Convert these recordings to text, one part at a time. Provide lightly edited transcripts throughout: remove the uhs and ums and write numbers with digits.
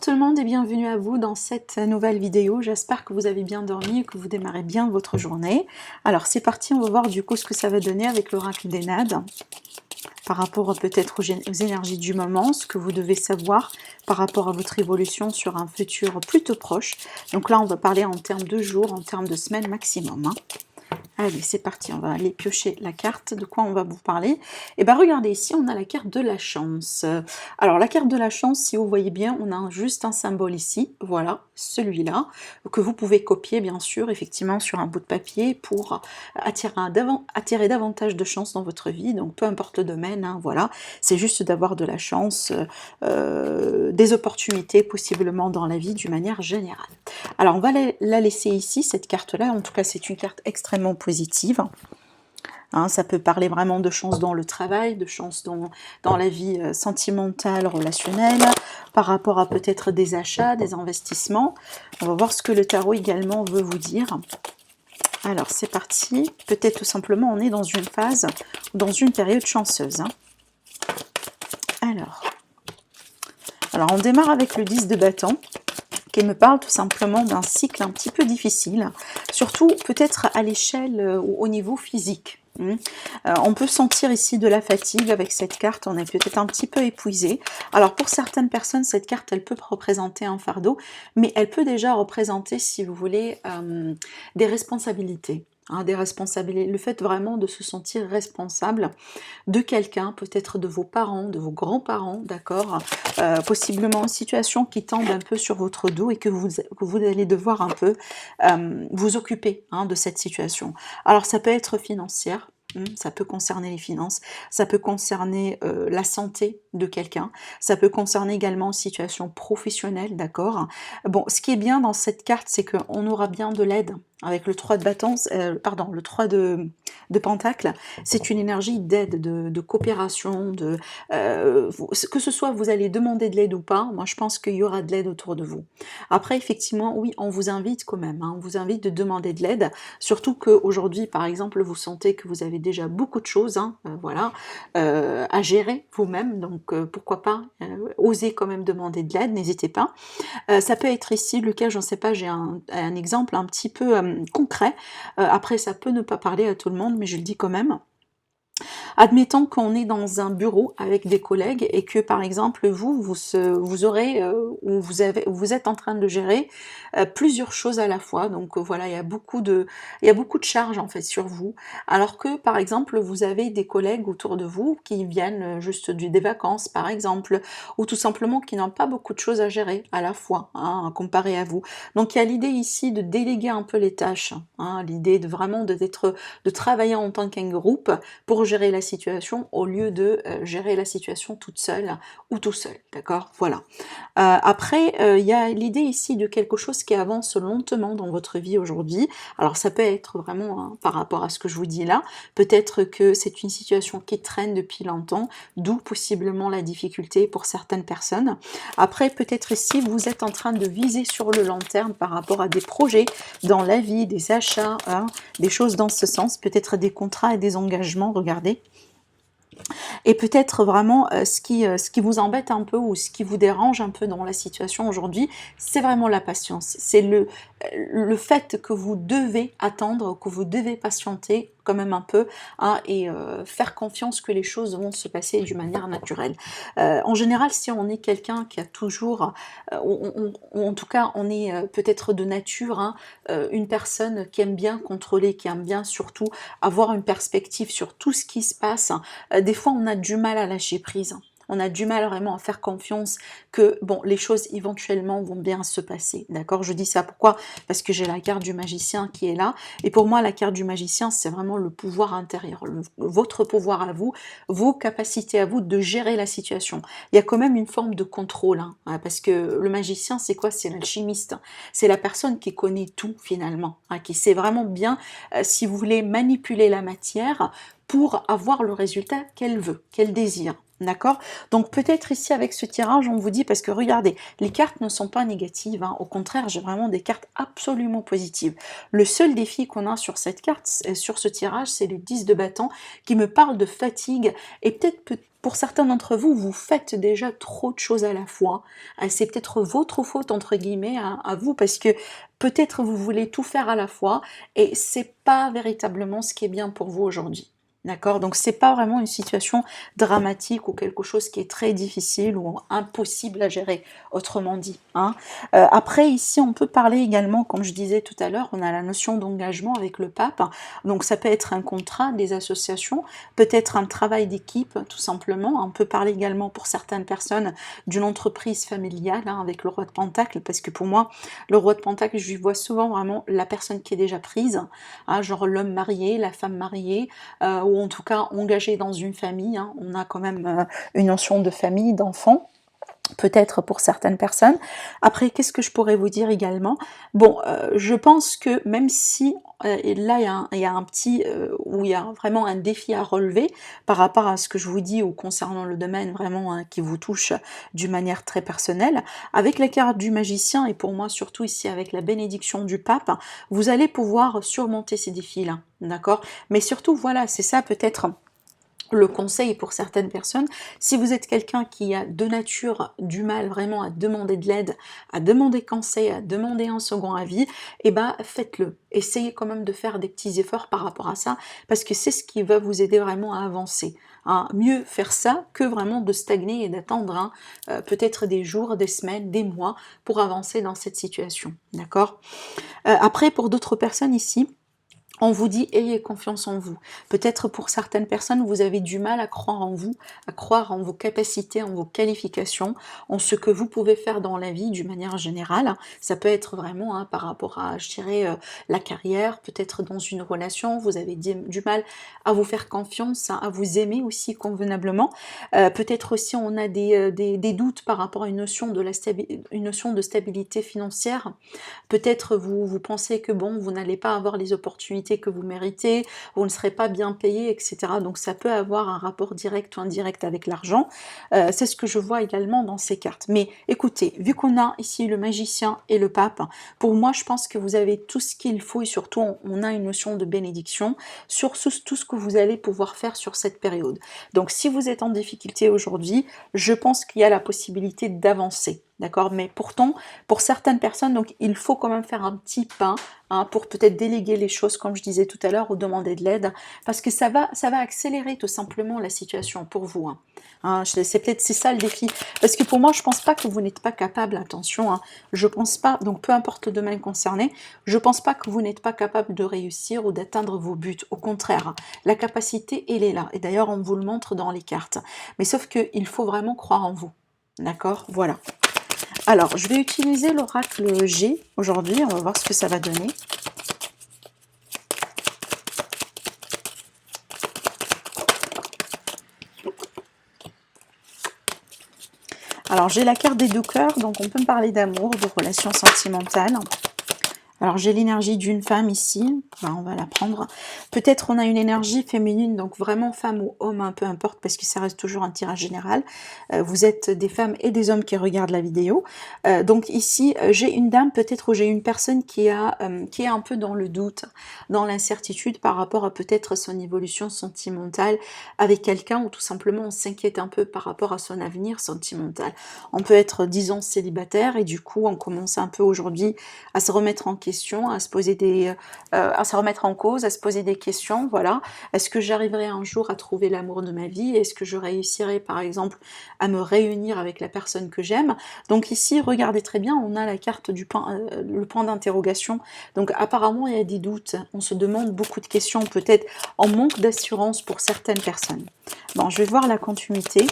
tout le monde et bienvenue à vous dans cette nouvelle vidéo. J'espère que vous avez bien dormi et que vous démarrez bien votre journée. Alors c'est parti, on va voir du coup ce que ça va donner avec l'oracle d'Enad par rapport peut-être aux énergies du moment, ce que vous devez savoir par rapport à votre évolution sur un futur plutôt proche. Donc là on va parler en termes de jours, en termes de semaines maximum. Allez, c'est parti, on va aller piocher la carte. De quoi on va vous parler? Eh bien, regardez, ici, on a la carte de la chance. Alors, la carte de la chance, si vous voyez bien, on a juste un symbole ici. Voilà, celui-là, que vous pouvez copier, bien sûr, effectivement, sur un bout de papier pour attirer davantage de chance dans votre vie. Donc, peu importe le domaine, hein, voilà. C'est juste d'avoir de la chance, des opportunités, possiblement, dans la vie, d'une manière générale. Alors, on va la laisser ici, cette carte-là. En tout cas, c'est une carte extrêmement positive. Hein, ça peut parler vraiment de chance dans le travail, de chance dans la vie sentimentale, relationnelle, par rapport à peut-être des achats, des investissements. On va voir ce que le tarot également veut vous dire. Alors, c'est parti. Peut-être tout simplement, on est dans une phase, dans une période chanceuse. Hein. Alors, on démarre avec le 10 de bâton, qui me parle tout simplement d'un cycle un petit peu difficile, surtout peut-être à l'échelle ou au niveau physique. On peut sentir ici de la fatigue avec cette carte, on est peut-être un petit peu épuisé. Alors pour certaines personnes, cette carte, elle peut représenter un fardeau, mais elle peut déjà représenter, si vous voulez, des responsabilités. Hein, des responsabilités, le fait vraiment de se sentir responsable de quelqu'un, peut-être de vos parents, de vos grands-parents, d'accord, possiblement une situation qui tombe un peu sur votre dos et que vous allez devoir un peu vous occuper hein, de cette situation. Alors ça peut être financière, ça peut concerner les finances, ça peut concerner la santé de quelqu'un, ça peut concerner également une situation professionnelle, d'accord. Bon, ce qui est bien dans cette carte, c'est qu'on aura bien de l'aide. Avec le 3 de bâton, le 3 de pentacle, c'est une énergie d'aide, de coopération, que ce soit vous allez demander de l'aide ou pas, moi je pense qu'il y aura de l'aide autour de vous. Après, effectivement, oui, on vous invite quand même, hein, on vous invite de demander de l'aide, surtout qu'aujourd'hui, par exemple, vous sentez que vous avez déjà beaucoup de choses, hein, voilà, à gérer vous-même, donc pourquoi pas oser quand même demander de l'aide, n'hésitez pas. Ça peut être ici le cas, je ne sais pas, j'ai un exemple un petit peu concret. Après, ça peut ne pas parler à tout le monde, mais je le dis quand même. Admettons qu'on est dans un bureau avec des collègues et que par exemple vous aurez ou vous êtes en train de gérer plusieurs choses à la fois. Donc voilà, il y a beaucoup de charges en fait sur vous. Alors que par exemple vous avez des collègues autour de vous qui viennent juste des vacances par exemple, ou tout simplement qui n'ont pas beaucoup de choses à gérer à la fois, hein, comparé à vous. Donc il y a l'idée ici de déléguer un peu les tâches, hein, l'idée de vraiment de travailler en tant qu'un groupe pour gérer la situation au lieu de gérer la situation toute seule ou tout seul, d'accord? Voilà. Après, il y a l'idée ici de quelque chose qui avance lentement dans votre vie aujourd'hui. Alors ça peut être vraiment hein, par rapport à ce que je vous dis là, peut-être que c'est une situation qui traîne depuis longtemps, d'où possiblement la difficulté pour certaines personnes. Après, peut-être ici, vous êtes en train de viser sur le long terme par rapport à des projets dans la vie, des achats, hein, des choses dans ce sens, peut-être des contrats et des engagements, regardez. Et peut-être vraiment ce qui vous embête un peu ou ce qui vous dérange un peu dans la situation aujourd'hui, c'est vraiment la patience. C'est le fait que vous devez attendre, que vous devez patienter quand même un peu hein, et faire confiance que les choses vont se passer d'une manière naturelle. En général, si on est quelqu'un qui a toujours, ou en tout cas on est peut-être de nature, hein, une personne qui aime bien contrôler, qui aime bien surtout avoir une perspective sur tout ce qui se passe, des fois on a du mal à lâcher prise. On a du mal vraiment à faire confiance que bon, les choses éventuellement vont bien se passer. D'accord? Je dis ça pourquoi? Parce que j'ai la carte du magicien qui est là. Et pour moi, la carte du magicien, c'est vraiment le pouvoir intérieur, votre pouvoir à vous, vos capacités à vous de gérer la situation. Il y a quand même une forme de contrôle. Hein, parce que le magicien, c'est quoi? C'est l'alchimiste. C'est la personne qui connaît tout finalement. Hein, qui sait vraiment bien, si vous voulez, manipuler la matière pour avoir le résultat qu'elle veut, qu'elle désire. D'accord? Donc peut-être ici avec ce tirage, on vous dit, parce que regardez, les cartes ne sont pas négatives, hein. Au contraire, j'ai vraiment des cartes absolument positives. Le seul défi qu'on a sur cette carte, sur ce tirage, c'est le 10 de bâton qui me parle de fatigue, et peut-être pour certains d'entre vous, vous faites déjà trop de choses à la fois. C'est peut-être votre faute, entre guillemets, à vous, parce que peut-être vous voulez tout faire à la fois, et c'est pas véritablement ce qui est bien pour vous aujourd'hui. D'accord? Donc c'est pas vraiment une situation dramatique ou quelque chose qui est très difficile ou impossible à gérer, autrement dit, hein. Après, ici, on peut parler également, comme je disais tout à l'heure, on a la notion d'engagement avec le pape. Donc ça peut être un contrat, des associations, peut-être un travail d'équipe, tout simplement. On peut parler également pour certaines personnes d'une entreprise familiale, hein, avec le roi de Pentacle, parce que pour moi, le roi de Pentacle, je lui vois souvent vraiment la personne qui est déjà prise, hein, genre l'homme marié, la femme mariée, ou en tout cas engagé dans une famille, hein. On a quand même une notion de famille, d'enfants, peut-être pour certaines personnes. Après, qu'est-ce que je pourrais vous dire également? Bon, je pense que même si, et là il y a un petit, où il y a vraiment un défi à relever par rapport à ce que je vous dis ou concernant le domaine vraiment, hein, qui vous touche d'une manière très personnelle, avec la carte du magicien et pour moi surtout ici avec la bénédiction du pape, vous allez pouvoir surmonter ces défis-là, d'accord? Mais surtout, voilà, c'est ça peut-être le conseil pour certaines personnes, si vous êtes quelqu'un qui a de nature du mal vraiment à demander de l'aide, à demander conseil, à demander un second avis, eh ben faites-le. Essayez quand même de faire des petits efforts par rapport à ça, parce que c'est ce qui va vous aider vraiment à avancer, hein. Mieux faire ça que vraiment de stagner et d'attendre, hein, peut-être des jours, des semaines, des mois pour avancer dans cette situation. D'accord? Après, pour d'autres personnes ici, on vous dit ayez confiance en vous. Peut-être pour certaines personnes, vous avez du mal à croire en vous, à croire en vos capacités, en vos qualifications, en ce que vous pouvez faire dans la vie d'une manière générale. Ça peut être vraiment, hein, par rapport à, je dirais, la carrière, peut-être dans une relation, vous avez du mal à vous faire confiance, hein, à vous aimer aussi convenablement. Peut-être aussi on a des doutes par rapport à une notion une notion de stabilité financière. Peut-être vous pensez que bon, vous n'allez pas avoir les opportunités que vous méritez, vous ne serez pas bien payé, etc. Donc ça peut avoir un rapport direct ou indirect avec l'argent. C'est ce que je vois également dans ces cartes. Mais écoutez, vu qu'on a ici le magicien et le pape, pour moi je pense que vous avez tout ce qu'il faut et surtout on a une notion de bénédiction sur tout ce que vous allez pouvoir faire sur cette période. Donc si vous êtes en difficulté aujourd'hui, je pense qu'il y a la possibilité d'avancer. D'accord? Mais pourtant, pour certaines personnes, donc il faut quand même faire un petit pas, hein, pour peut-être déléguer les choses, comme je disais tout à l'heure, ou demander de l'aide, parce que ça va accélérer tout simplement la situation pour vous, hein. C'est ça le défi. Parce que pour moi, je pense pas que vous n'êtes pas capable, attention, hein, je pense pas, donc peu importe le domaine concerné, je pense pas que vous n'êtes pas capable de réussir ou d'atteindre vos buts. Au contraire, hein, la capacité, elle est là. Et d'ailleurs, on vous le montre dans les cartes. Mais sauf qu'il faut vraiment croire en vous. D'accord? Voilà. Alors, je vais utiliser l'oracle G aujourd'hui, on va voir ce que ça va donner. Alors, j'ai la carte des deux cœurs, donc on peut me parler d'amour, de relations sentimentales. Alors j'ai l'énergie d'une femme ici, ben, on va la prendre. Peut-être on a une énergie féminine, donc vraiment femme ou homme, hein, peu importe, parce que ça reste toujours un tirage général. Vous êtes des femmes et des hommes qui regardent la vidéo. Donc ici, j'ai une dame, peut-être ou j'ai une personne qui est un peu dans le doute, dans l'incertitude par rapport à peut-être son évolution sentimentale avec quelqu'un, ou tout simplement on s'inquiète un peu par rapport à son avenir sentimental. On peut être, disons, célibataire, et du coup on commence un peu aujourd'hui à se remettre en question, à se poser à se remettre en cause, à se poser des questions, voilà. Est-ce que j'arriverai un jour à trouver l'amour de ma vie? Est-ce que je réussirai par exemple à me réunir avec la personne que j'aime? Donc ici, regardez très bien, on a la carte du point, le point d'interrogation. Donc apparemment il y a des doutes, on se demande beaucoup de questions, peut-être en manque d'assurance pour certaines personnes. Bon, je vais voir la continuité.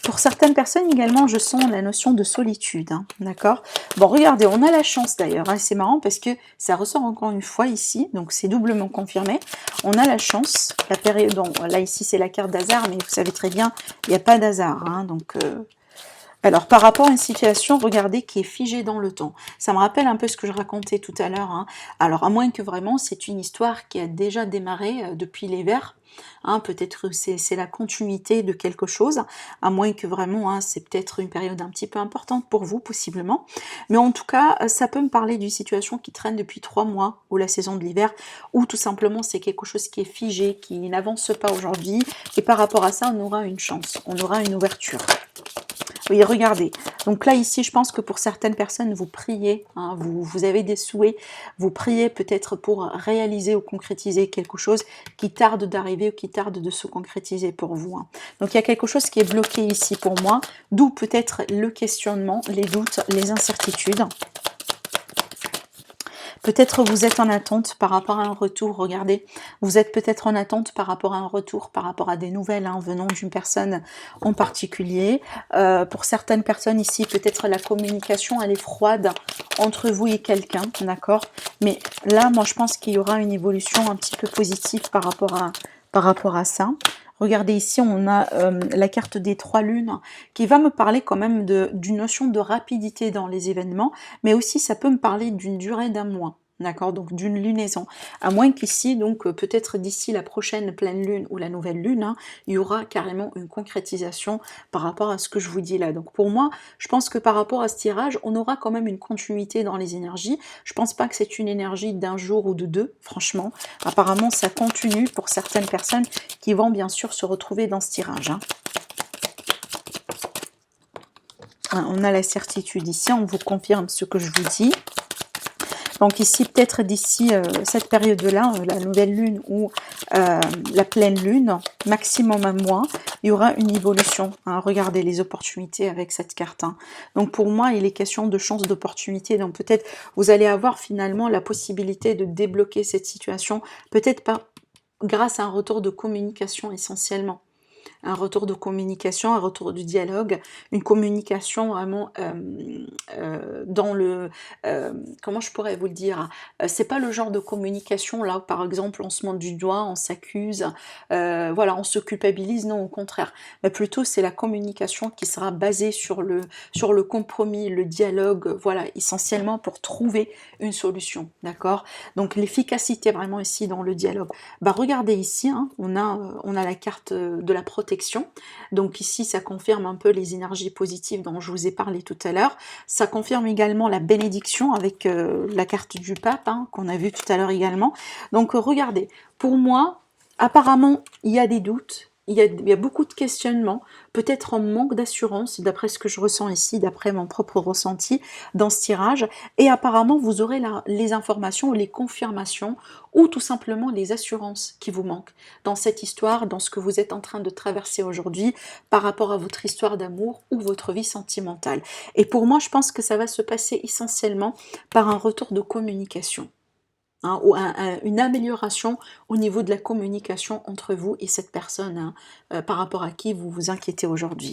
Pour certaines personnes également, je sens la notion de solitude, hein, d'accord? Bon, regardez, on a la chance d'ailleurs, hein, c'est marrant parce que ça ressort encore une fois ici, donc c'est doublement confirmé. On a la chance, la période, là ici c'est la carte d'hasard, mais vous savez très bien, il n'y a pas d'hasard, hein, donc Alors, par rapport à une situation, regardez, qui est figée dans le temps. Ça me rappelle un peu ce que je racontais tout à l'heure, hein. Alors, à moins que vraiment, c'est une histoire qui a déjà démarré depuis l'hiver, hein, peut-être c'est la continuité de quelque chose, à moins que vraiment, hein, c'est peut-être une période un petit peu importante pour vous, possiblement. Mais en tout cas, ça peut me parler d'une situation qui traîne depuis 3 mois, ou la saison de l'hiver, ou tout simplement, c'est quelque chose qui est figé, qui n'avance pas aujourd'hui, et par rapport à ça, on aura une chance, on aura une ouverture. Oui, regardez. Donc là, ici, je pense que pour certaines personnes, vous priez, hein, vous avez des souhaits, vous priez peut-être pour réaliser ou concrétiser quelque chose qui tarde d'arriver ou qui tarde de se concrétiser pour vous, hein. Donc il y a quelque chose qui est bloqué ici pour moi, d'où peut-être le questionnement, les doutes, les incertitudes. Peut-être vous êtes en attente par rapport à un retour, regardez, vous êtes peut-être en attente par rapport à un retour, par rapport à des nouvelles, hein, venant d'une personne en particulier. Pour certaines personnes ici, peut-être la communication, elle est froide entre vous et quelqu'un, d'accord? Mais là, moi, je pense qu'il y aura une évolution un petit peu positive par rapport à ça. Regardez ici, on a la carte des 3 lunes qui va me parler quand même d'une notion de rapidité dans les événements, mais aussi ça peut me parler d'une durée d'un mois. D'accord, donc d'une lunaison. À moins qu'ici, donc peut-être d'ici la prochaine pleine lune ou la nouvelle lune, hein, il y aura carrément une concrétisation par rapport à ce que je vous dis là. Donc pour moi, je pense que par rapport à ce tirage, on aura quand même une continuité dans les énergies. Je pense pas que c'est une énergie d'un jour ou de deux, franchement. Apparemment, ça continue pour certaines personnes qui vont bien sûr se retrouver dans ce tirage, hein. On a la certitude ici, on vous confirme ce que je vous dis. Donc ici, peut-être d'ici cette période-là, la nouvelle lune ou la pleine lune, maximum un mois, il y aura une évolution, hein. Regardez les opportunités avec cette carte, hein. Donc pour moi, il est question de chance, d'opportunité. Donc peut-être vous allez avoir finalement la possibilité de débloquer cette situation, peut-être pas grâce à un retour de communication essentiellement. Un retour de communication, un retour de dialogue, une communication vraiment dans le... comment je pourrais vous le dire, c'est pas le genre de communication là où par exemple on se montre du doigt, on s'accuse, voilà, on se culpabilise, non au contraire. Mais plutôt c'est la communication qui sera basée sur le compromis, le dialogue, voilà, essentiellement pour trouver une solution, d'accord? Donc l'efficacité vraiment ici dans le dialogue. Bah regardez ici, hein, on a la carte de la protection. Donc ici, ça confirme un peu les énergies positives dont je vous ai parlé tout à l'heure. Ça confirme également la bénédiction avec la carte du pape, hein, qu'on a vu tout à l'heure également. Donc regardez, pour moi, apparemment, il y a des doutes. Il y a beaucoup de questionnements, peut-être en manque d'assurance, d'après ce que je ressens ici, d'après mon propre ressenti dans ce tirage. Et apparemment, vous aurez les informations, les confirmations, ou tout simplement les assurances qui vous manquent dans cette histoire, dans ce que vous êtes en train de traverser aujourd'hui par rapport à votre histoire d'amour ou votre vie sentimentale. Et pour moi, je pense que ça va se passer essentiellement par un retour de communication, hein, ou une amélioration au niveau de la communication entre vous et cette personne, hein, par rapport à qui vous vous inquiétez aujourd'hui.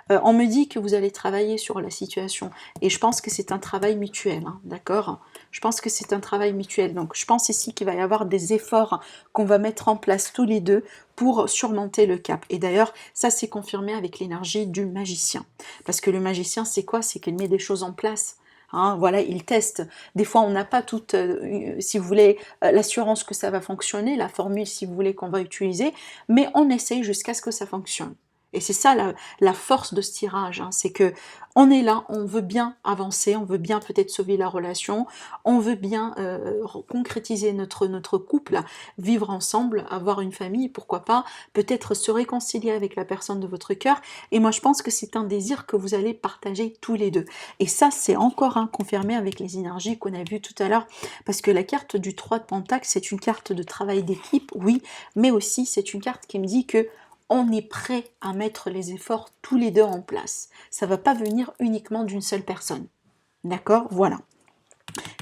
On me dit que vous allez travailler sur la situation et je pense que c'est un travail mutuel, hein, d'accord? Je pense que c'est un travail mutuel. Donc je pense ici qu'il va y avoir des efforts qu'on va mettre en place tous les deux pour surmonter le cap. Et d'ailleurs, ça c'est confirmé avec l'énergie du magicien. Parce que le magicien, c'est quoi? C'est qu'il met des choses en place. Hein, voilà, il teste. Des fois, on n'a pas toute, si vous voulez, l'assurance que ça va fonctionner, la formule, si vous voulez, qu'on va utiliser, mais on essaye jusqu'à ce que ça fonctionne. Et c'est ça la force de ce tirage, hein, c'est que on est là, on veut bien avancer, on veut bien peut-être sauver la relation, on veut bien concrétiser notre couple, vivre ensemble, avoir une famille, pourquoi pas, peut-être se réconcilier avec la personne de votre cœur. Et moi, je pense que c'est un désir que vous allez partager tous les deux. Et ça, c'est encore confirmé avec les énergies qu'on a vues tout à l'heure, parce que la carte du 3 de Pentacle, c'est une carte de travail d'équipe, oui, mais aussi c'est une carte qui me dit que on est prêt à mettre les efforts tous les deux en place. Ça ne va pas venir uniquement d'une seule personne. D'accord? Voilà.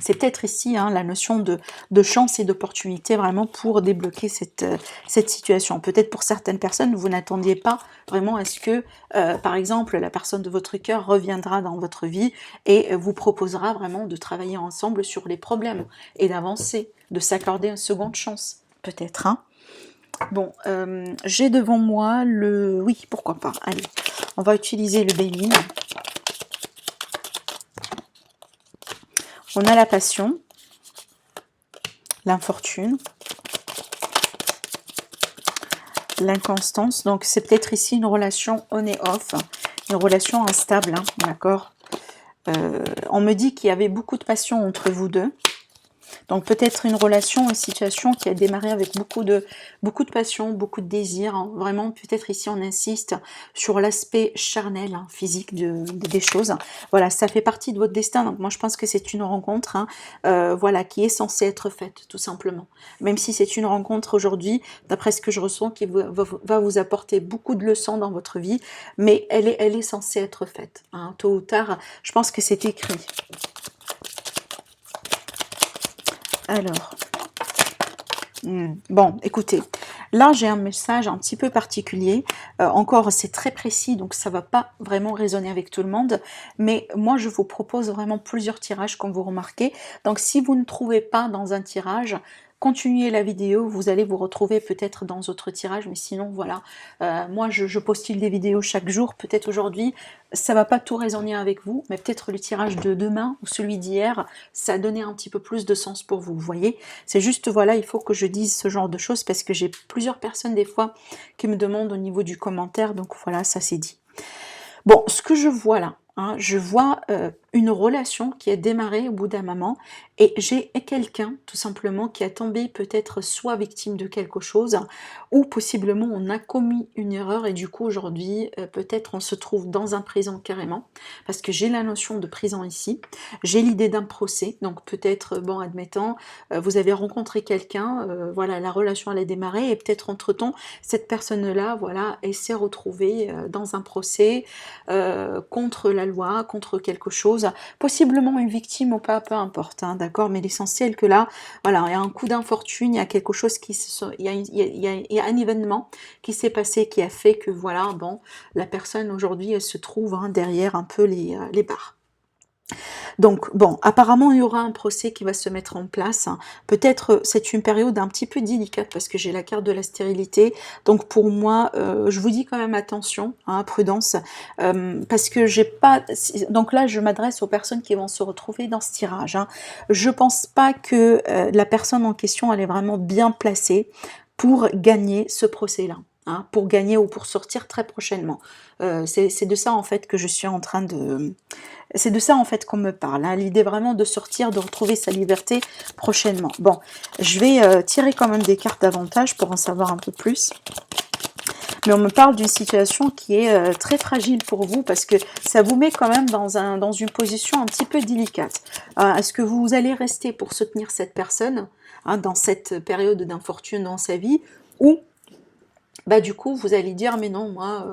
C'est peut-être ici, hein, la notion de chance et d'opportunité vraiment pour débloquer cette situation. Peut-être pour certaines personnes, vous n'attendiez pas vraiment à ce que, par exemple, la personne de votre cœur reviendra dans votre vie et vous proposera vraiment de travailler ensemble sur les problèmes et d'avancer, de s'accorder une seconde chance, peut-être, hein. Bon, j'ai devant moi le... Oui, pourquoi pas. Allez, on va utiliser le Béline. On a la passion, l'infortune, l'inconstance. Donc, c'est peut-être ici une relation on et off, une relation instable, hein, d'accord. On me dit qu'il y avait beaucoup de passion entre vous deux. Donc peut-être une relation, une situation qui a démarré avec beaucoup de passion, beaucoup de désir. Hein. Vraiment, peut-être ici on insiste sur l'aspect charnel, hein, physique des choses. Voilà, ça fait partie de votre destin. Donc moi je pense que c'est une rencontre, hein, voilà, qui est censée être faite, tout simplement. Même si c'est une rencontre aujourd'hui, d'après ce que je ressens, qui va vous apporter beaucoup de leçons dans votre vie, mais elle est censée être faite. Hein. Tôt ou tard, je pense que c'est écrit. Alors, bon, écoutez, là j'ai un message un petit peu particulier. Encore, c'est très précis, donc ça va pas vraiment résonner avec tout le monde. Mais moi, je vous propose vraiment plusieurs tirages, comme vous remarquez. Donc, si vous ne trouvez pas dans un tirage, continuez la vidéo, vous allez vous retrouver peut-être dans d'autres tirages, mais sinon, voilà. Moi, je postule des vidéos chaque jour. Peut-être aujourd'hui, ça va pas tout résonner avec vous, mais peut-être le tirage de demain ou celui d'hier, ça a donné un petit peu plus de sens pour vous, vous voyez. C'est juste, voilà, il faut que je dise ce genre de choses parce que j'ai plusieurs personnes des fois qui me demandent au niveau du commentaire, donc voilà, ça c'est dit. Bon, ce que je vois là, hein, je vois une relation qui a démarré au bout d'un moment et j'ai quelqu'un tout simplement qui a tombé peut-être soit victime de quelque chose ou possiblement on a commis une erreur et du coup aujourd'hui peut-être on se trouve dans un prison carrément parce que j'ai la notion de prison ici, j'ai l'idée d'un procès, donc peut-être, bon admettons, vous avez rencontré quelqu'un, voilà, la relation elle a démarré et peut-être entre temps cette personne là, voilà, elle s'est retrouvée dans un procès contre la loi, contre quelque chose, possiblement une victime ou pas, peu importe, hein, d'accord, mais l'essentiel que là, voilà, il y a un coup d'infortune, il y a quelque chose il y a un événement qui s'est passé, qui a fait que, voilà, bon, la personne aujourd'hui, elle se trouve hein, derrière un peu les barres. Donc, bon, apparemment, il y aura un procès qui va se mettre en place. Peut-être, c'est une période un petit peu délicate parce que j'ai la carte de la stérilité. Donc, pour moi, je vous dis quand même attention, hein, prudence, parce que j'ai pas... Donc là, je m'adresse aux personnes qui vont se retrouver dans ce tirage. Hein. Je pense pas que la personne en question, elle est vraiment bien placée pour gagner ce procès-là. Hein, pour gagner ou pour sortir très prochainement. C'est de ça, en fait, que je suis en train de... C'est de ça en fait qu'on me parle, hein, l'idée vraiment de sortir, de retrouver sa liberté prochainement. Bon, je vais tirer quand même des cartes davantage pour en savoir un peu plus. Mais on me parle d'une situation qui est très fragile pour vous parce que ça vous met quand même dans une position un petit peu délicate. Est-ce que vous allez rester pour soutenir cette personne hein, dans cette période d'infortune dans sa vie ou bah du coup vous allez dire mais non moi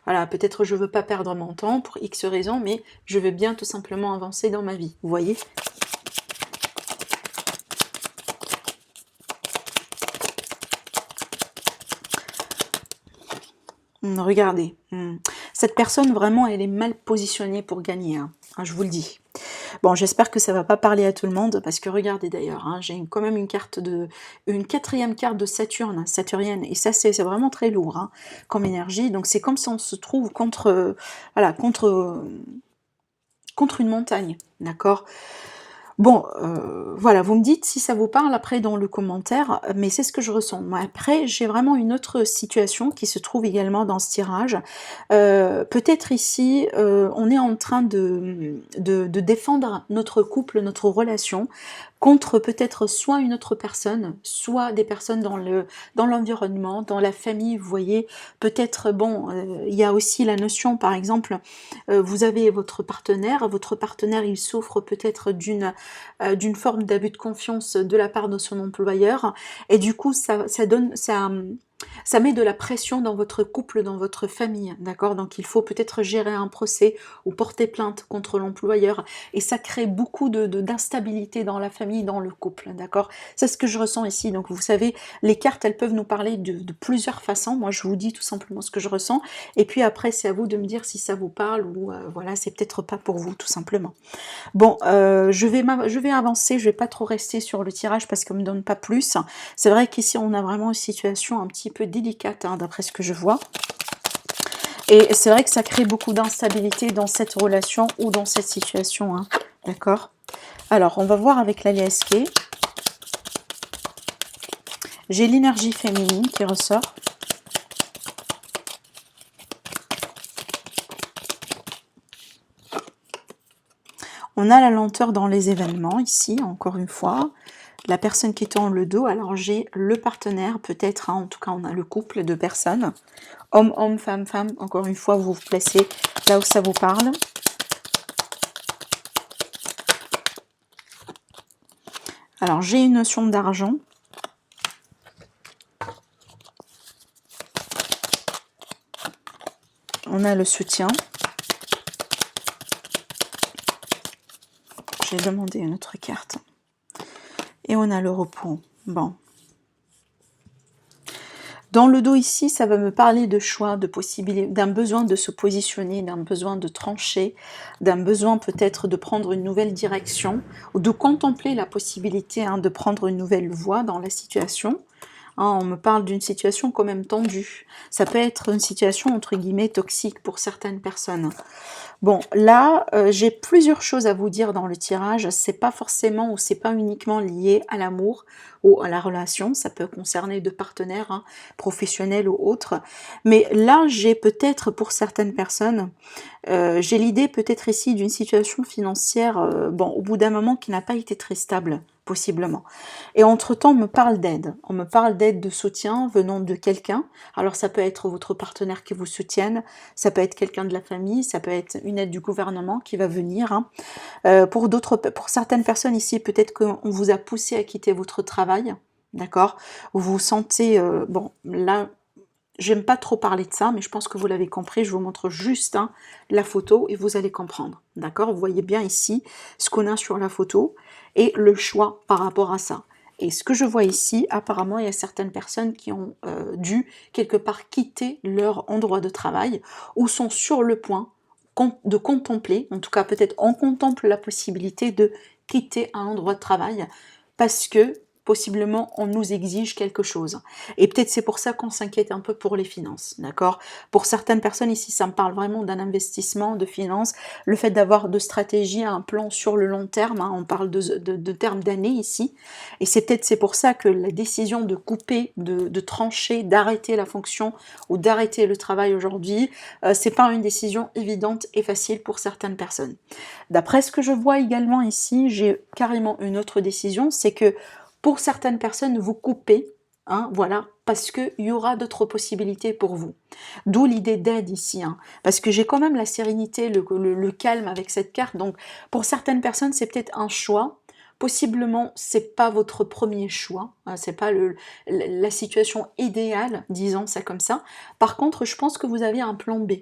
voilà peut-être je veux pas perdre mon temps pour X raisons mais je veux bien tout simplement avancer dans ma vie, vous voyez. Regardez, cette personne vraiment elle est mal positionnée pour gagner, hein, je vous le dis. Bon, j'espère que ça va pas parler à tout le monde, parce que regardez d'ailleurs, hein, j'ai quand même une quatrième carte de Saturne, saturnienne, et ça c'est vraiment très lourd hein, comme énergie. Donc c'est comme si on se trouve contre, voilà, contre une montagne, d'accord. Bon, voilà, vous me dites si ça vous parle après dans le commentaire, mais c'est ce que je ressens. Moi, après, j'ai vraiment une autre situation qui se trouve également dans ce tirage. Peut-être ici, on est en train de défendre notre couple, notre relation, contre peut-être soit une autre personne, soit des personnes dans l'environnement, dans la famille, vous voyez. Peut-être, bon, il y a aussi la notion, par exemple, vous avez votre partenaire, il souffre peut-être d'une forme d'abus de confiance de la part de son employeur, et du coup ça met de la pression dans votre couple, dans votre famille, d'accord. Donc il faut peut-être gérer un procès ou porter plainte contre l'employeur, et ça crée beaucoup d'instabilité dans la famille, dans le couple, d'accord. C'est ce que je ressens ici. Donc vous savez, les cartes elles peuvent nous parler de plusieurs façons. Moi je vous dis tout simplement ce que je ressens, et puis après c'est à vous de me dire si ça vous parle ou voilà, c'est peut-être pas pour vous tout simplement. Bon, je vais avancer, je vais pas trop rester sur le tirage parce qu'on me donne pas plus. C'est vrai qu'ici on a vraiment une situation un petit peu délicate hein, d'après ce que je vois. Et c'est vrai que ça crée beaucoup d'instabilité dans cette relation ou dans cette situation, hein, d'accord. Alors, on va voir avec l'Aliasqué. J'ai l'énergie féminine qui ressort. On a la lenteur dans les événements ici, encore une fois. La personne qui tend le dos, alors j'ai le partenaire, peut-être, hein, en tout cas on a le couple de personnes. Homme, homme, femme, femme, encore une fois, vous vous placez là où ça vous parle. Alors j'ai une notion d'argent. On a le soutien. J'ai demandé une autre carte. Et on a le repos. Bon. Dans le dos ici, ça va me parler de choix, de possibilités, d'un besoin de se positionner, d'un besoin de trancher, d'un besoin peut-être de prendre une nouvelle direction, ou de contempler la possibilité de prendre une nouvelle voie dans la situation. On me parle d'une situation quand même tendue. Ça peut être une situation entre guillemets toxique pour certaines personnes. Bon, là, j'ai plusieurs choses à vous dire dans le tirage. C'est pas forcément ou c'est pas uniquement lié à l'amour ou à la relation. Ça peut concerner deux partenaires, professionnels ou autres. Mais là, j'ai peut-être pour certaines personnes, j'ai l'idée peut-être ici d'une situation financière, bon, au bout d'un moment qui n'a pas été très stable, possiblement. Et entre-temps, on me parle d'aide. On me parle d'aide, de soutien venant de quelqu'un. Alors ça peut être votre partenaire qui vous soutienne, ça peut être quelqu'un de la famille, ça peut être une aide du gouvernement qui va venir. Pour certaines personnes ici, peut-être qu'on vous a poussé à quitter votre travail, d'accord? Vous vous sentez, bon, là, j'aime pas trop parler de ça, mais je pense que vous l'avez compris. Je vous montre juste la photo et vous allez comprendre. D'accord? Vous voyez bien ici ce qu'on a sur la photo et le choix par rapport à ça. Et ce que je vois ici, apparemment, il y a certaines personnes qui ont dû quelque part quitter leur endroit de travail ou sont sur le point de contempler, en tout cas peut-être on contemple la possibilité de quitter un endroit de travail parce que possiblement on nous exige quelque chose. Et peut-être c'est pour ça qu'on s'inquiète un peu pour les finances, d'accord? Pour certaines personnes ici, ça me parle vraiment d'un investissement, de finances, le fait d'avoir de stratégie, un plan sur le long terme, on parle de termes d'années ici, et c'est pour ça que la décision de couper, de trancher, d'arrêter la fonction ou d'arrêter le travail aujourd'hui, c'est pas une décision évidente et facile pour certaines personnes. D'après ce que je vois également ici, j'ai carrément une autre décision, c'est que pour certaines personnes, vous coupez, voilà, parce qu'il y aura d'autres possibilités pour vous. D'où l'idée d'aide ici, parce que j'ai quand même la sérénité, le calme avec cette carte. Donc, pour certaines personnes, c'est peut-être un choix. Possiblement, c'est pas votre premier choix, c'est pas la situation idéale, disons ça comme ça. Par contre, je pense que vous avez un plan B.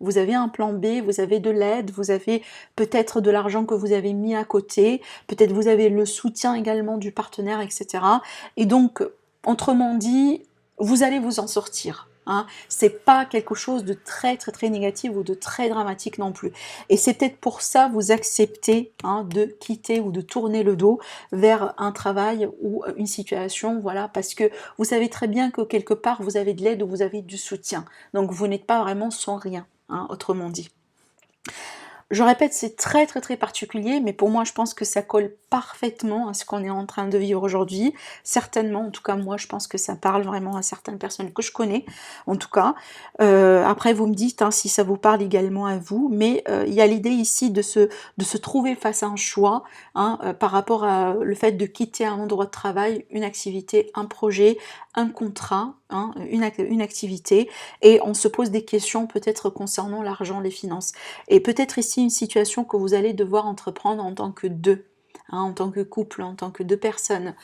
Vous avez un plan B, vous avez de l'aide, vous avez peut-être de l'argent que vous avez mis à côté, peut-être vous avez le soutien également du partenaire, etc. Et donc, autrement dit, vous allez vous en sortir. C'est pas quelque chose de très très très négatif ou de très dramatique non plus. Et c'est peut-être pour ça vous acceptez de quitter ou de tourner le dos vers un travail ou une situation, voilà, parce que vous savez très bien que quelque part vous avez de l'aide ou vous avez du soutien. Donc vous n'êtes pas vraiment sans rien, autrement dit. Je répète, c'est très très très particulier, mais pour moi je pense que ça colle parfaitement à ce qu'on est en train de vivre aujourd'hui. Certainement, en tout cas moi je pense que ça parle vraiment à certaines personnes que je connais, en tout cas. Après vous me dites si ça vous parle également à vous, mais il y a l'idée ici de se trouver face à un choix par rapport à le fait de quitter un endroit de travail, une activité, un projet, un contrat, une activité, et on se pose des questions peut-être concernant l'argent, les finances. Et peut-être ici une situation que vous allez devoir entreprendre en tant que deux, en tant que couple, en tant que deux personnes.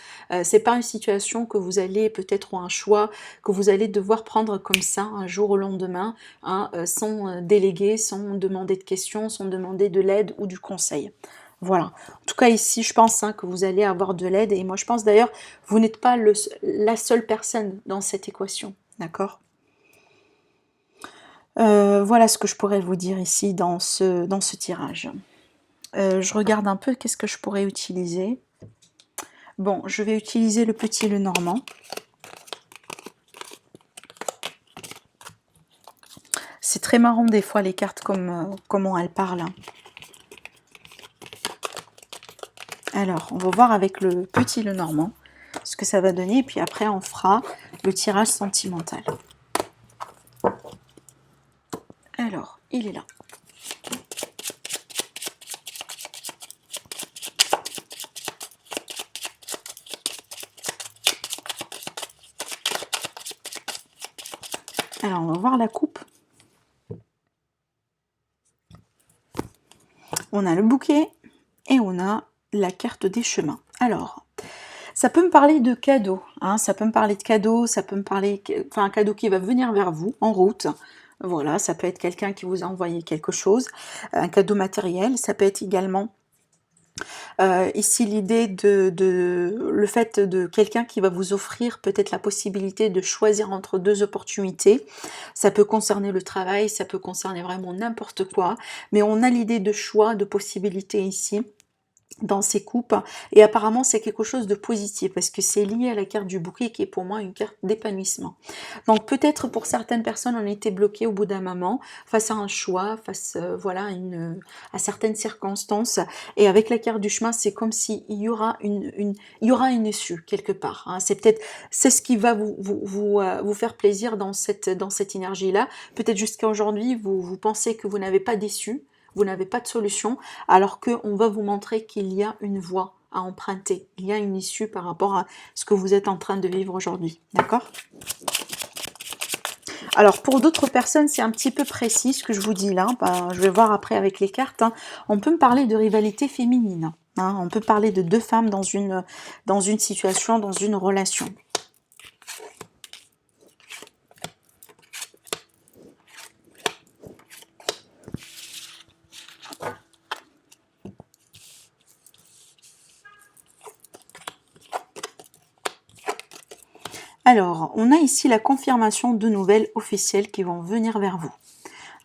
C'est pas une situation que vous allez peut-être ou un choix que vous allez devoir prendre comme ça un jour au lendemain, sans déléguer, sans demander de questions, sans demander de l'aide ou du conseil. Voilà. En tout cas ici, je pense que vous allez avoir de l'aide, et moi je pense d'ailleurs, vous n'êtes pas la seule personne dans cette équation, d'accord ? Voilà ce que je pourrais vous dire ici dans ce tirage. Je regarde un peu qu'est-ce que je pourrais utiliser. Bon, je vais utiliser le petit Lenormand. C'est très marrant des fois les cartes comment elles parlent. Alors, on va voir avec le petit Lenormand ce que ça va donner, et puis après on fera le tirage sentimental. Alors, il est là. Alors, on va voir la coupe. On a le bouquet et on a la carte des chemins. Alors, ça peut me parler de cadeaux, hein, ça peut me parler de cadeaux, ça peut me parler, enfin un cadeau qui va venir vers vous en route. Voilà, ça peut être quelqu'un qui vous a envoyé quelque chose, un cadeau matériel. Ça peut être également ici l'idée le fait de quelqu'un qui va vous offrir peut-être la possibilité de choisir entre deux opportunités. Ça peut concerner le travail, ça peut concerner vraiment n'importe quoi, mais on a l'idée de choix, de possibilités ici dans ces coupes, et apparemment c'est quelque chose de positif parce que c'est lié à la carte du bouquet qui est pour moi une carte d'épanouissement. Donc peut-être pour certaines personnes on était bloqué au bout d'un moment face à un choix, face voilà à certaines circonstances, et avec la carte du chemin c'est comme s'il y aura il y aura une issue quelque part, hein. C'est ce qui va vous faire plaisir dans cette énergie là. Peut-être jusqu'à aujourd'hui vous pensez que vous n'avez pas d'issue, vous n'avez pas de solution, alors qu'on va vous montrer qu'il y a une voie à emprunter, il y a une issue par rapport à ce que vous êtes en train de vivre aujourd'hui, d'accord? Alors pour d'autres personnes, c'est un petit peu précis ce que je vous dis là, ben, je vais voir après avec les cartes, hein. On peut me parler de rivalité féminine, hein. On peut parler de deux femmes dans une situation, dans une relation. Alors, on a ici la confirmation de nouvelles officielles qui vont venir vers vous.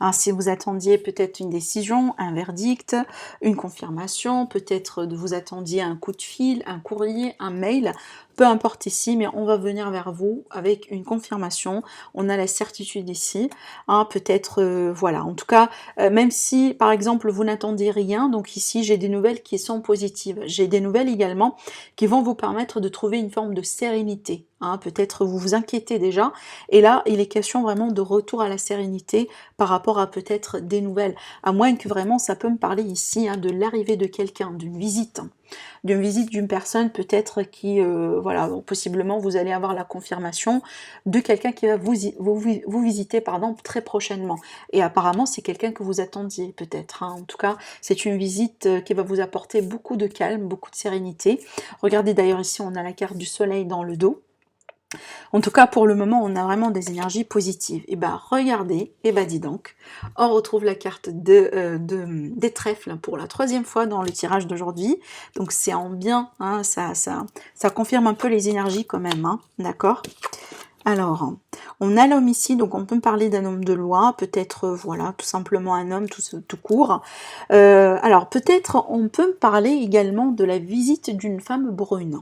Hein, si vous attendiez peut-être une décision, un verdict, une confirmation, peut-être vous attendiez un coup de fil, un courrier, un mail, peu importe ici, mais on va venir vers vous avec une confirmation. On a la certitude ici, hein, peut-être, voilà, en tout cas, même si par exemple vous n'attendiez rien, donc ici j'ai des nouvelles qui sont positives. J'ai des nouvelles également qui vont vous permettre de trouver une forme de sérénité. Hein, peut-être vous vous inquiétez déjà, et là il est question vraiment de retour à la sérénité par rapport à peut-être des nouvelles, à moins que vraiment ça peut me parler ici, hein, de l'arrivée de quelqu'un, d'une visite d'une personne peut-être qui, voilà, possiblement vous allez avoir la confirmation de quelqu'un qui va vous visiter, pardon, très prochainement. Et apparemment c'est quelqu'un que vous attendiez peut-être, hein. En tout cas c'est une visite qui va vous apporter beaucoup de calme, beaucoup de sérénité. Regardez d'ailleurs ici on a la carte du soleil dans le dos. En tout cas, pour le moment, on a vraiment des énergies positives. Et ben, regardez, et ben dis donc, on retrouve la carte des trèfles pour la troisième fois dans le tirage d'aujourd'hui. Donc c'est en bien, hein, ça confirme un peu les énergies quand même, hein, d'accord? Alors, on a l'homme ici, donc on peut parler d'un homme de loi, peut-être, voilà, tout simplement un homme tout court. Alors, peut-être on peut parler également de la visite d'une femme brune.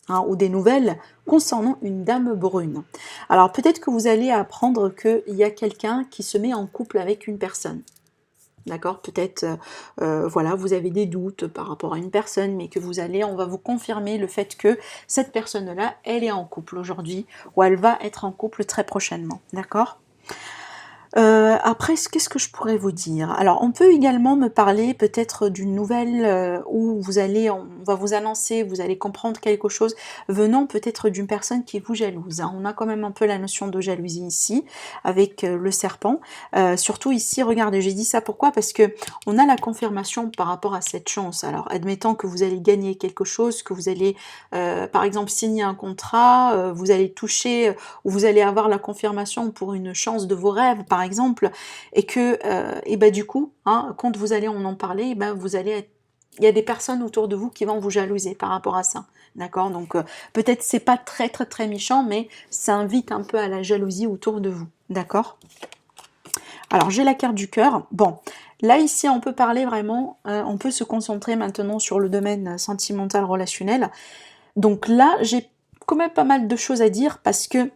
Hein, ou des nouvelles concernant une dame brune. Alors peut-être que vous allez apprendre qu'il y a quelqu'un qui se met en couple avec une personne. D'accord? Peut-être, voilà, vous avez des doutes par rapport à une personne, mais que on va vous confirmer le fait que cette personne-là, elle est en couple aujourd'hui, ou elle va être en couple très prochainement. D'accord? Après, qu'est-ce que je pourrais vous dire? Alors, on peut également me parler peut-être d'une nouvelle où on va vous annoncer, vous allez comprendre quelque chose venant peut-être d'une personne qui vous jalouse, hein. On a quand même un peu la notion de jalousie ici, avec le serpent. Surtout ici, regardez, j'ai dit ça pourquoi? Parce que on a la confirmation par rapport à cette chance. Alors, admettons que vous allez gagner quelque chose, que vous allez, par exemple, signer un contrat, vous allez toucher, ou vous allez avoir la confirmation pour une chance de vos rêves, par exemple, et que, et ben du coup, hein, quand vous allez en parler, ben il y a des personnes autour de vous qui vont vous jalouser par rapport à ça, d'accord? Donc peut-être c'est pas très très très méchant, mais ça invite un peu à la jalousie autour de vous, d'accord? Alors j'ai la carte du cœur. Bon, là ici on peut parler vraiment, on peut se concentrer maintenant sur le domaine sentimental relationnel. Donc là j'ai quand même pas mal de choses à dire parce que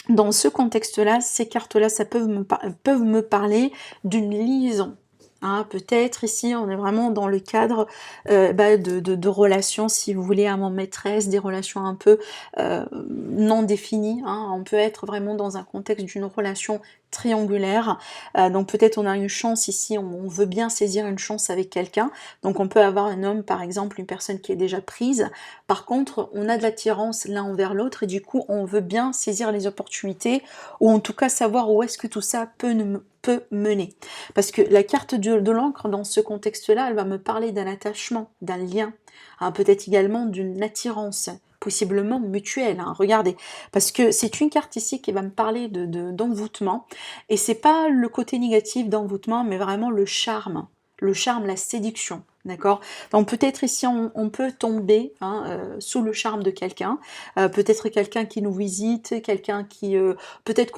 dans ce contexte-là, ces cartes-là, ça peuvent me parler d'une liaison. Hein, peut-être ici, on est vraiment dans le cadre de relations, si vous voulez, amant-maîtresse, des relations un peu non définies. Hein. On peut être vraiment dans un contexte d'une relation triangulaire. Donc peut-être on a une chance ici, on veut bien saisir une chance avec quelqu'un. Donc on peut avoir un homme, par exemple, une personne qui est déjà prise. Par contre, on a de l'attirance l'un envers l'autre et du coup, on veut bien saisir les opportunités ou en tout cas savoir où est-ce que tout ça peut mener. Parce que la carte de l'encre, dans ce contexte-là, elle va me parler d'un attachement, d'un lien, hein, peut-être également d'une attirance, possiblement mutuelle, hein, regardez. Parce que c'est une carte ici qui va me parler d'envoûtement, et c'est pas le côté négatif d'envoûtement, mais vraiment le charme, la séduction. D'accord. Donc peut-être ici on peut tomber hein, sous le charme de quelqu'un, peut-être quelqu'un qui nous visite, quelqu'un qui peut-être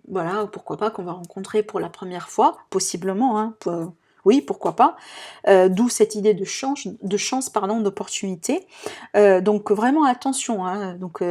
voilà, pourquoi pas, qu'on va rencontrer pour la première fois, possiblement, hein, oui, pourquoi pas, d'où cette idée de chance, pardon, d'opportunité. Donc vraiment attention, hein, donc,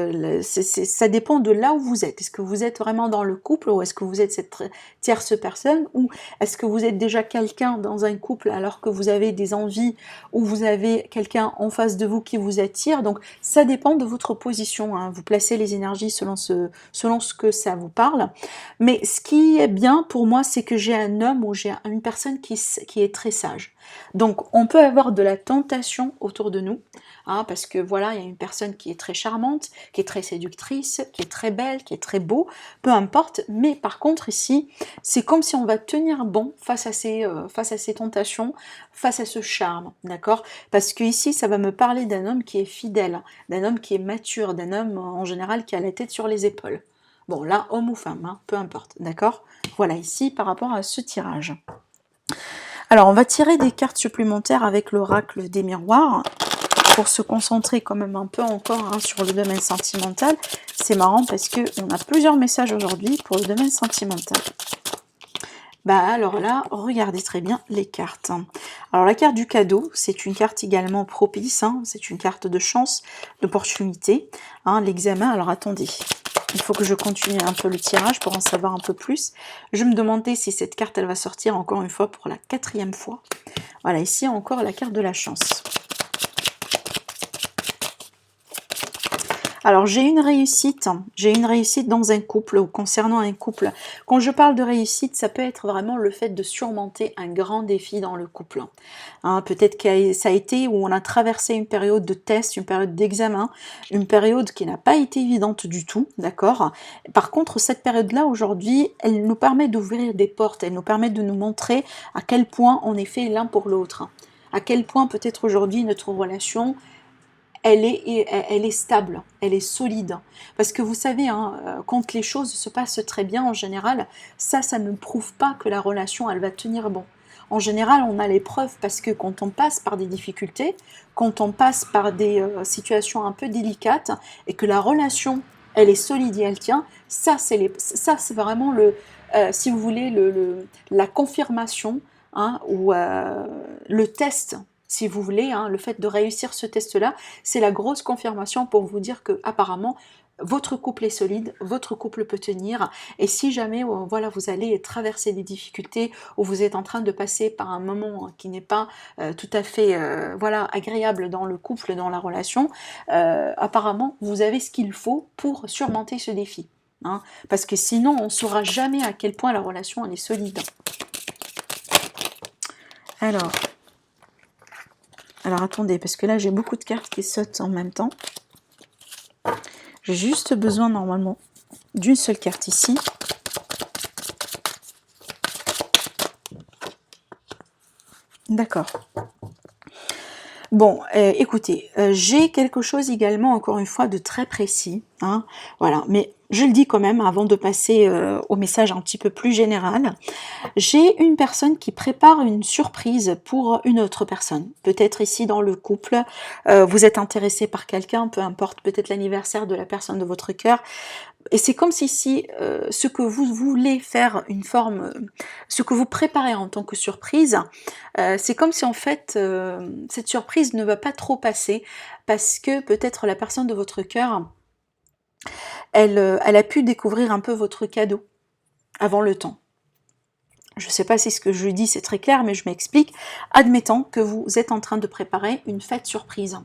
ça dépend de là où vous êtes. Est-ce que vous êtes vraiment dans le couple ou est-ce que vous êtes cette tierce personne ou est-ce que vous êtes déjà quelqu'un dans un couple alors que vous avez des envies ou vous avez quelqu'un en face de vous qui vous attire. Donc ça dépend de votre position, hein. Vous placez les énergies selon ce que ça vous parle. Mais ce qui est bien pour moi, c'est que j'ai un homme ou j'ai une personne qui est très sage. Donc on peut avoir de la tentation autour de nous, hein, parce que voilà, il y a une personne qui est très charmante, qui est très séductrice, qui est très belle, qui est très beau, peu importe. Mais par contre ici, c'est comme si on va tenir bon face à ces tentations, face à ce charme, d'accord? Parce que ici, ça va me parler d'un homme qui est fidèle, d'un homme qui est mature, d'un homme en général qui a la tête sur les épaules. Bon, là, homme ou femme, hein, peu importe, d'accord? Voilà, ici, par rapport à ce tirage. Alors, on va tirer des cartes supplémentaires avec l'oracle des miroirs pour se concentrer quand même un peu encore hein, sur le domaine sentimental. C'est marrant parce qu'on a plusieurs messages aujourd'hui pour le domaine sentimental. Bah alors là, regardez très bien les cartes. Alors la carte du cadeau, c'est une carte également propice, hein, c'est une carte de chance, d'opportunité. Hein, l'examen, alors attendez, il faut que je continue un peu le tirage pour en savoir un peu plus. Je me demandais si cette carte, elle va sortir encore une fois pour la 4e fois. Voilà, ici encore la carte de la chance. Alors j'ai une réussite dans un couple ou concernant un couple. Quand je parle de réussite, ça peut être vraiment le fait de surmonter un grand défi dans le couple. Hein, peut-être que ça a été où on a traversé une période de test, une période d'examen, une période qui n'a pas été évidente du tout, d'accord? Par contre, cette période-là, aujourd'hui, elle nous permet d'ouvrir des portes, elle nous permet de nous montrer à quel point on est fait l'un pour l'autre. À quel point peut-être aujourd'hui notre relation elle est stable, elle est solide. Parce que vous savez, hein, quand les choses se passent très bien en général, ça ne prouve pas que la relation, elle va tenir bon. En général, on a les preuves parce que quand on passe par des difficultés, quand on passe par des situations un peu délicates et que la relation, elle est solide et elle tient, ça c'est vraiment si vous voulez, la confirmation hein, ou le test si vous voulez, hein, le fait de réussir ce test-là, c'est la grosse confirmation pour vous dire que apparemment votre couple est solide, votre couple peut tenir, et si jamais voilà, vous allez traverser des difficultés ou vous êtes en train de passer par un moment qui n'est pas tout à fait voilà, agréable dans le couple, dans la relation, apparemment vous avez ce qu'il faut pour surmonter ce défi. Hein, parce que sinon on ne saura jamais à quel point la relation elle est solide. Alors attendez, parce que là j'ai beaucoup de cartes qui sautent en même temps. J'ai juste besoin normalement d'une seule carte ici. D'accord. Bon, écoutez, j'ai quelque chose également, encore une fois, de très précis. Hein, voilà, mais je le dis quand même avant de passer au message un petit peu plus général. J'ai une personne qui prépare une surprise pour une autre personne. Peut-être ici dans le couple, vous êtes intéressé par quelqu'un, peu importe, peut-être l'anniversaire de la personne de votre cœur. Et c'est comme si ce que vous voulez faire ce que vous préparez en tant que surprise, c'est comme si en fait cette surprise ne va pas trop passer parce que peut-être la personne de votre cœur, elle a pu découvrir un peu votre cadeau avant le temps. Je ne sais pas si ce que je dis c'est très clair, mais je m'explique. Admettons que vous êtes en train de préparer une fête surprise,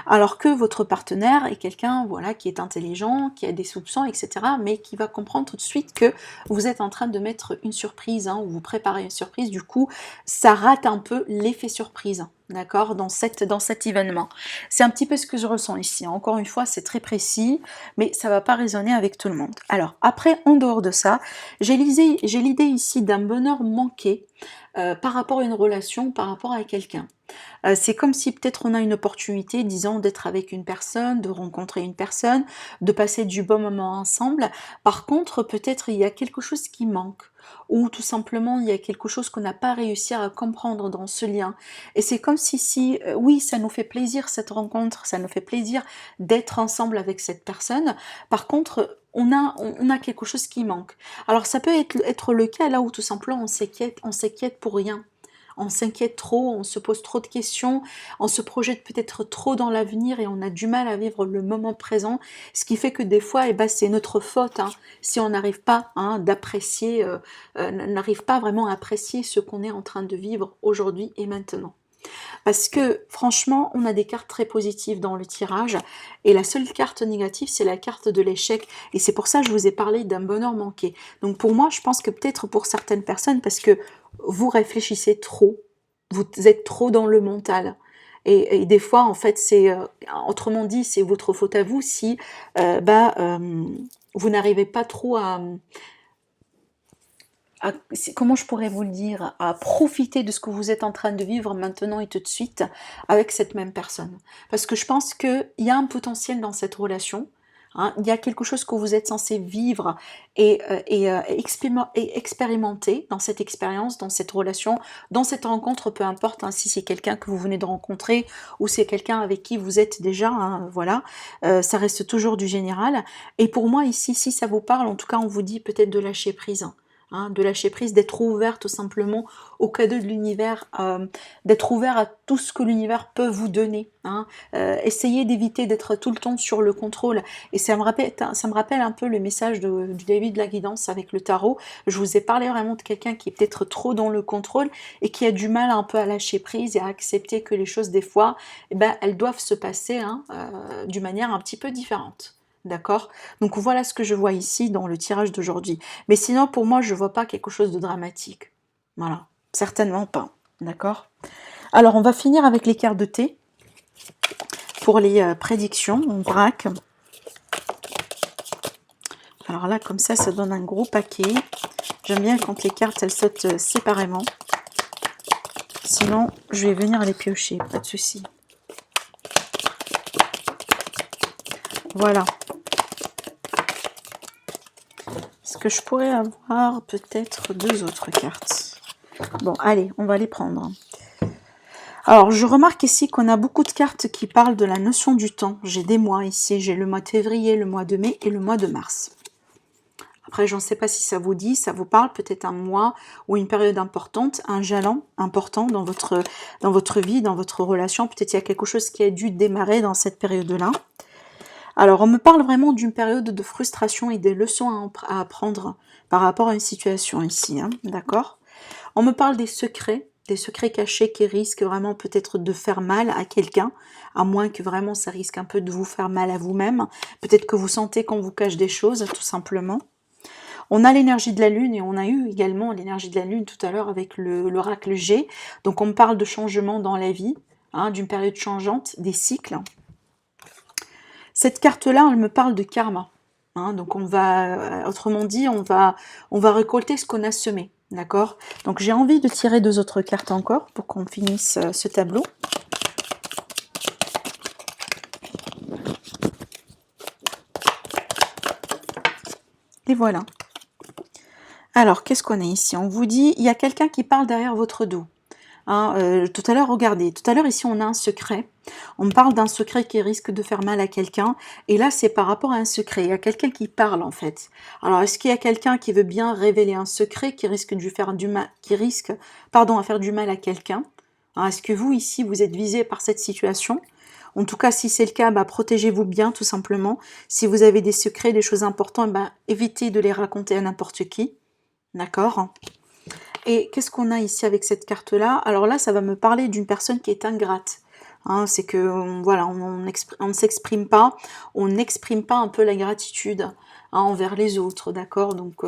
alors que votre partenaire est quelqu'un voilà, qui est intelligent, qui a des soupçons, etc., mais qui va comprendre tout de suite que vous êtes en train de mettre une surprise, ou vous préparez une surprise, du coup, ça rate un peu l'effet surprise, d'accord, dans cet événement. C'est un petit peu ce que je ressens ici. Encore une fois, c'est très précis, mais ça ne va pas résonner avec tout le monde. Alors, après, en dehors de ça, j'ai l'idée ici d'un bonheur manqué par rapport à une relation, par rapport à quelqu'un. C'est comme si peut-être on a une opportunité, disons, d'être avec une personne, de rencontrer une personne, de passer du bon moment ensemble. Par contre, peut-être il y a quelque chose qui manque, ou tout simplement il y a quelque chose qu'on n'a pas réussi à comprendre dans ce lien. Et c'est comme si oui, ça nous fait plaisir cette rencontre, ça nous fait plaisir d'être ensemble avec cette personne. Par contre, on a quelque chose qui manque. Alors ça peut être le cas là où tout simplement on s'inquiète pour rien. On s'inquiète trop, on se pose trop de questions, on se projette peut-être trop dans l'avenir et on a du mal à vivre le moment présent, ce qui fait que des fois, c'est notre faute si on n'arrive pas n'arrive pas vraiment à apprécier ce qu'on est en train de vivre aujourd'hui et maintenant. Parce que franchement, on a des cartes très positives dans le tirage et la seule carte négative, c'est la carte de l'échec. Et c'est pour ça que je vous ai parlé d'un bonheur manqué. Donc pour moi, je pense que peut-être pour certaines personnes, parce que vous réfléchissez trop, vous êtes trop dans le mental. Et des fois, en fait, autrement dit, c'est votre faute à vous si vous n'arrivez pas trop comment je pourrais vous le dire, à profiter de ce que vous êtes en train de vivre maintenant et tout de suite avec cette même personne. Parce que je pense qu'il y a un potentiel dans cette relation, il y a quelque chose que vous êtes censé vivre et expérimenter dans cette expérience, dans cette relation, dans cette rencontre, peu importe si c'est quelqu'un que vous venez de rencontrer ou c'est quelqu'un avec qui vous êtes déjà, voilà, ça reste toujours du général. Et pour moi ici, si ça vous parle, en tout cas on vous dit peut-être de lâcher prise. De lâcher prise, d'être ouvert tout simplement au cadeau de l'univers, d'être ouvert à tout ce que l'univers peut vous donner. Essayez d'éviter d'être tout le temps sur le contrôle. Et ça me rappelle un peu le message du début de la guidance avec le tarot. Je vous ai parlé vraiment de quelqu'un qui est peut-être trop dans le contrôle et qui a du mal un peu à lâcher prise et à accepter que les choses des fois, elles doivent se passer d'une manière un petit peu différente. D'accord? Donc voilà ce que je vois ici dans le tirage d'aujourd'hui. Mais sinon, pour moi, je ne vois pas quelque chose de dramatique. Voilà, certainement pas. D'accord? Alors, on va finir avec les cartes de thé. Pour les prédictions, on braque. Alors là, comme ça donne un gros paquet. J'aime bien quand les cartes, elles sautent séparément. Sinon, je vais venir les piocher, pas de souci. Voilà. Est-ce que je pourrais avoir peut-être 2 autres cartes? Bon, allez, on va les prendre. Alors, je remarque ici qu'on a beaucoup de cartes qui parlent de la notion du temps. J'ai des mois ici, j'ai le mois de février, le mois de mai et le mois de mars. Après, je ne sais pas si ça vous dit, ça vous parle, peut-être un mois ou une période importante, un jalon important dans votre vie, dans votre relation. Peut-être il y a quelque chose qui a dû démarrer dans cette période-là. Alors, on me parle vraiment d'une période de frustration et des leçons à apprendre par rapport à une situation ici, d'accord? On me parle des secrets cachés qui risquent vraiment peut-être de faire mal à quelqu'un, à moins que vraiment ça risque un peu de vous faire mal à vous-même. Peut-être que vous sentez qu'on vous cache des choses, tout simplement. On a l'énergie de la Lune et on a eu également l'énergie de la Lune tout à l'heure avec l'oracle G. Donc, on me parle de changement dans la vie, d'une période changeante, des cycles. Cette carte-là, elle me parle de karma. Donc on va, autrement dit, on va récolter ce qu'on a semé. D'accord? Donc j'ai envie de tirer 2 autres cartes encore pour qu'on finisse ce tableau. Et voilà. Alors, qu'est-ce qu'on a ici? On vous dit, il y a quelqu'un qui parle derrière votre dos. Tout à l'heure, regardez, tout à l'heure ici on a un secret, on me parle d'un secret qui risque de faire mal à quelqu'un, et là c'est par rapport à un secret, il y a quelqu'un qui parle en fait. Alors est-ce qu'il y a quelqu'un qui veut bien révéler un secret qui risque de faire du mal, à faire du mal à quelqu'un? Est-ce que vous ici vous êtes visé par cette situation? En tout cas, si c'est le cas, protégez-vous bien tout simplement. Si vous avez des secrets, des choses importantes, évitez de les raconter à n'importe qui. D'accord? Et qu'est-ce qu'on a ici avec cette carte-là? Alors là, ça va me parler d'une personne qui est ingrate. Hein, c'est que voilà, on ne s'exprime pas, on n'exprime pas un peu la gratitude, hein, envers les autres, d'accord? Donc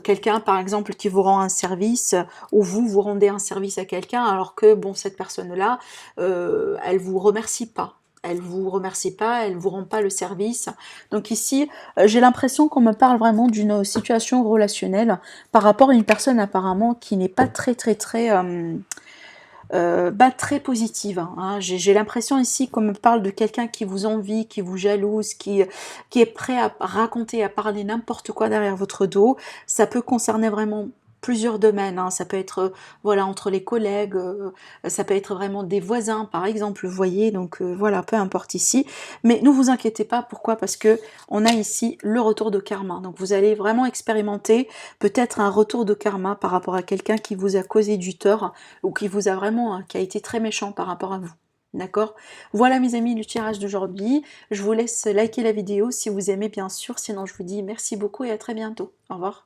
quelqu'un par exemple qui vous rend un service, ou vous rendez un service à quelqu'un, alors que bon, cette personne-là, elle vous remercie pas. Elle vous remercie pas, elle vous rend pas le service. Donc ici, j'ai l'impression qu'on me parle vraiment d'une situation relationnelle par rapport à une personne apparemment qui n'est pas très positive. Hein. J'ai l'impression ici qu'on me parle de quelqu'un qui vous envie, qui vous jalouse, qui est prêt à raconter, à parler n'importe quoi derrière votre dos. Ça peut concerner vraiment plusieurs domaines. Hein. Ça peut être voilà, entre les collègues, ça peut être vraiment des voisins par exemple, vous voyez, donc voilà, peu importe ici. Mais ne vous inquiétez pas, pourquoi? Parce que on a ici le retour de karma. Donc vous allez vraiment expérimenter peut-être un retour de karma par rapport à quelqu'un qui vous a causé du tort, ou qui vous a vraiment, qui a été très méchant par rapport à vous. D'accord? Voilà mes amis, le tirage d'aujourd'hui. Je vous laisse liker la vidéo si vous aimez bien sûr, sinon je vous dis merci beaucoup et à très bientôt. Au revoir.